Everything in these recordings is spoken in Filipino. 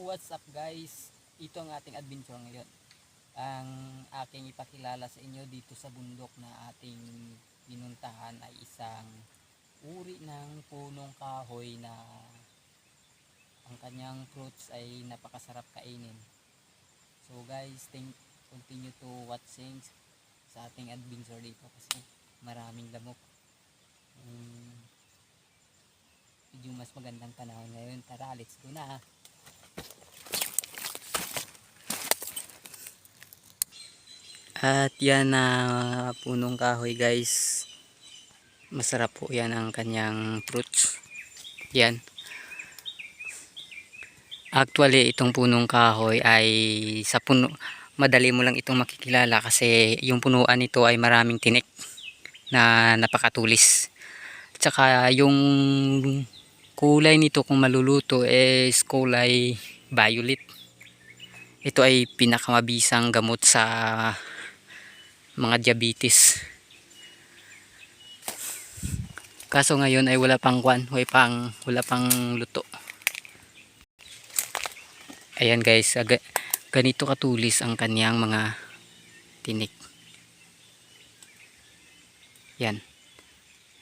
what's up guys? Ito ang ating adventure ngayon. Ang aking ipakilala sa inyo dito sa bundok na ating pinuntahan ay isang uri ng punong kahoy na ang kanyang fruits ay napakasarap kainin. So guys, continue to watching sa ating adventure dito kasi maraming lamok. Medyo mas magandang panahon ngayon. Tara, let's go na. At yan na punong kahoy guys. Masarap po yan ang kanyang fruits. Yan. Actually itong punong kahoy ay sa puno, madali mo lang itong makikilala kasi yung punuan nito ay maraming tinik na napakatulis. Tsaka yung kulay nito kung maluluto is kulay violet. Ito ay pinakamabisang gamot sa mga diabetes. Kaso ngayon ay wala pang luto. Ayan guys, ganito katulis ang kaniyang mga tinik. Yan.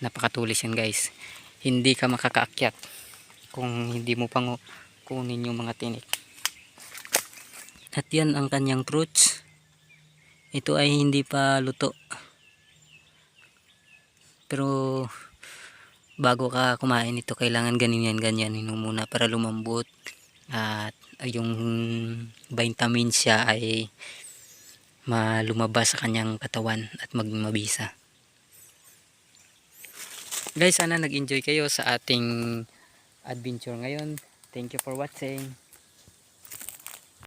Napakatulis yan guys. Hindi ka makakaakyat kung hindi mo pang kunin yung mga tinik. At yan ang kanyang fruits. Ito ay hindi pa luto. Pero bago ka kumain ito, kailangan ganyanin mo muna para lumambot. At yung vitamins siya ay lumabas sa kanyang katawan at maging mabisa. Guys, sana nag-enjoy kayo sa ating adventure ngayon. Thank you for watching.